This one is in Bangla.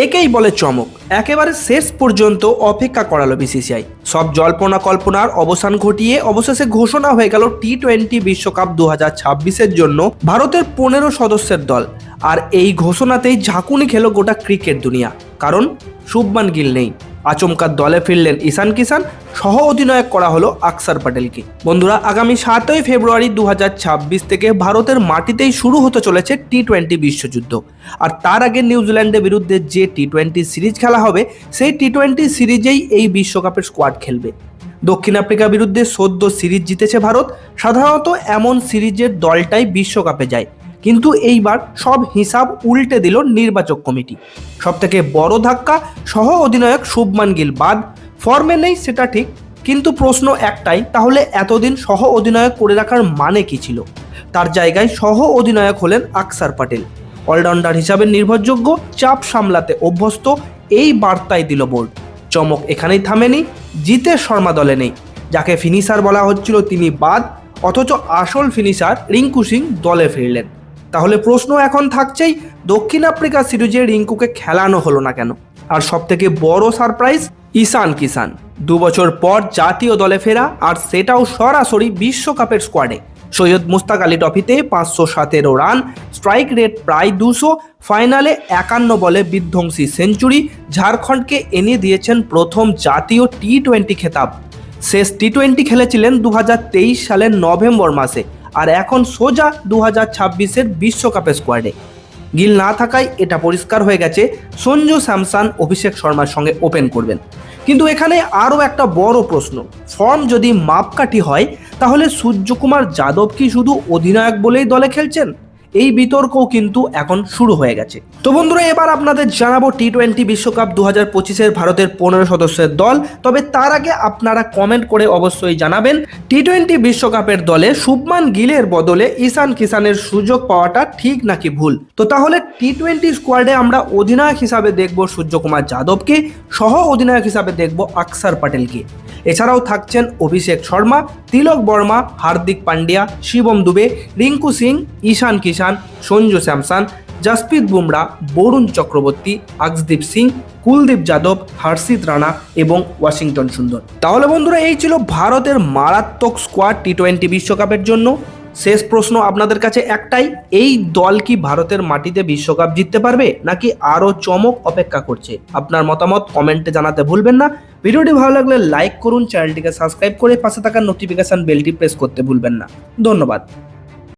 একেই বলে চমক। একেবারে শেষ পর্যন্ত অপেক্ষা করালো বিসিসিআই। সব জল্পনা কল্পনার অবসান ঘটিয়ে অবশেষে ঘোষণা হয়ে গেল টি-20 বিশ্বকাপ 2026-এর জন্য ভারতের 15 সদস্যের দল। আর এই ঘোষণাতেই ঝাঁকুনি খেলো গোটা ক্রিকেট দুনিয়া, কারণ শুভমান গিল নেই। আচমকা দলে ফিরলেন ঈশান কিষান, সহ অধিনায়ক করা হলো আকসার প্যাটেলকে। বন্ধুরা, আগামী 7ই ফেব্রুয়ারি 2026 থেকে ভারতের মাটিতেই শুরু হতে চলেছে টি-20 বিশ্বযুদ্ধ। আর তার আগে নিউজিল্যান্ডের বিরুদ্ধে যে টি-20 সিরিজ খেলা হবে, সেই টি-20 সিরিজেই এই বিশ্বকাপের স্কোয়াড খেলবে। দক্ষিণ আফ্রিকার বিরুদ্ধে সদ্য সিরিজ জিতেছে ভারত। সাধারণত এমন সিরিজের দলটাই বিশ্বকাপে যায়, কিন্তু এইবার সব হিসাব উল্টে দিল নির্বাচক কমিটি। সবথেকে বড় ধাক্কা, সহ অধিনায়ক শুভমান গিল বাদ। ফর্মে নেই সেটা ঠিক, কিন্তু প্রশ্ন একটাই, তাহলে এতদিন সহ অধিনায়ক করে রাখার মানে কি ছিল? তার জায়গায় সহ অধিনায়ক হলেন আকসার প্যাটেল। অলরাউন্ডার হিসাবে নির্ভরযোগ্য, চাপ সামলাতে অভ্যস্ত, এই বার্তাই দিল বোর্ড। চমক এখানেই থামেনি, জিতেশ শর্মা দলে নেই। যাকে ফিনিশার বলা হচ্ছিল তিনি বাদ, অথচ আসল ফিনিশার রিঙ্কু সিং দলে ফিরলেন। তাহলে প্রশ্ন এখন থাকছেই, দক্ষিণ আফ্রিকা সিরিজে রিঙ্কুকে খেলানো হলো না কেন? আর সবথেকে বড় সারপ্রাইজ, ঈশান কিষান 2 বছর পর জাতীয় দলে ফেরা, আর সেটাও সরাসরি বিশ্বকাপের স্কোয়াডে। সৈয়দ মুস্তাক আলী ট্রফিতে 517 রান, স্ট্রাইক রেট প্রায় 200, ফাইনালে 51 বলে বিধ্বংসী সেঞ্চুরি, ঝাড়খণ্ডকে এনে দিয়েছেন প্রথম জাতীয় টি-20 খেতাব। শেষ টি-20 খেলেছিলেন 2023 সালের নভেম্বর মাসে, আর এখন সোজা 2026-এর বিশ্বকাপের স্কোয়াডে। গিল না থাকায় এটা পরিষ্কার হয়ে গেছে সঞ্জু স্যামসন অভিষেক শর্মার সঙ্গে ওপেন করবেন। কিন্তু এখানে আরও একটা বড় প্রশ্ন, ফর্ম যদি মাপকাঠি হয়, তাহলে সূর্যকুমার যাদব কি শুধু অধিনায়ক বলেই দলে খেলছেন? এই বিতর্কও কিন্তু এখন শুরু হয়ে গেছে। তো বন্ধুরা, এবার আপনাদের জানাবো টি-20 বিশ্বকাপ 2025-এর ভারতের 15 সদস্যের দল। তবে তার আগে আপনারা কমেন্ট করে অবশ্যই জানাবেন, টি-20 বিশ্বকাপের দলে শুভমান গিলের বদলে ঈশান কিষানের সুযোগ পাওয়াটা ঠিক নাকি ভুল। তো তাহলে টি-20 স্কোয়াডে আমরা অধিনায়ক হিসাবে দেখব সূর্যকুমার যাদবকে, সহ অধিনায়ক হিসাবে দেখব আকসার প্যাটেলকে। এছাড়াও থাকছেন অভিষেক শর্মা, তিলক বর্মা, হার্দিক পান্ডিয়া, শিবম দুবে, রিঙ্কু সিং, ঈশান কিষান, সঞ্জু স্যামসন, জসপ্রীত বুমরা, বরুণ চক্রবর্তী, আকসদীপ সিং, কুলদীপ যাদব, হর্ষিত রানা এবং ওয়াশিংটন সুন্দর। তাহলে বন্ধুরা, এই ছিল ভারতের মারাত্মক স্কোয়াড টি-20 বিশ্বকাপের জন্য। শেষ প্রশ্ন আপনাদের কাছে একটাই, এই দল কি ভারতের মাটিতে বিশ্বকাপ জিততে পারবে, নাকি আরও চমক অপেক্ষা করছে? আপনার মতামত কমেন্টে জানাতে ভুলবেন না। ভিডিওটি ভালো লাগলে লাইক করুন, চ্যানেলটিকে সাবস্ক্রাইব করে পাশে থাকা নোটিফিকেশন বেলটি প্রেস করতে ভুলবেন না। ধন্যবাদ।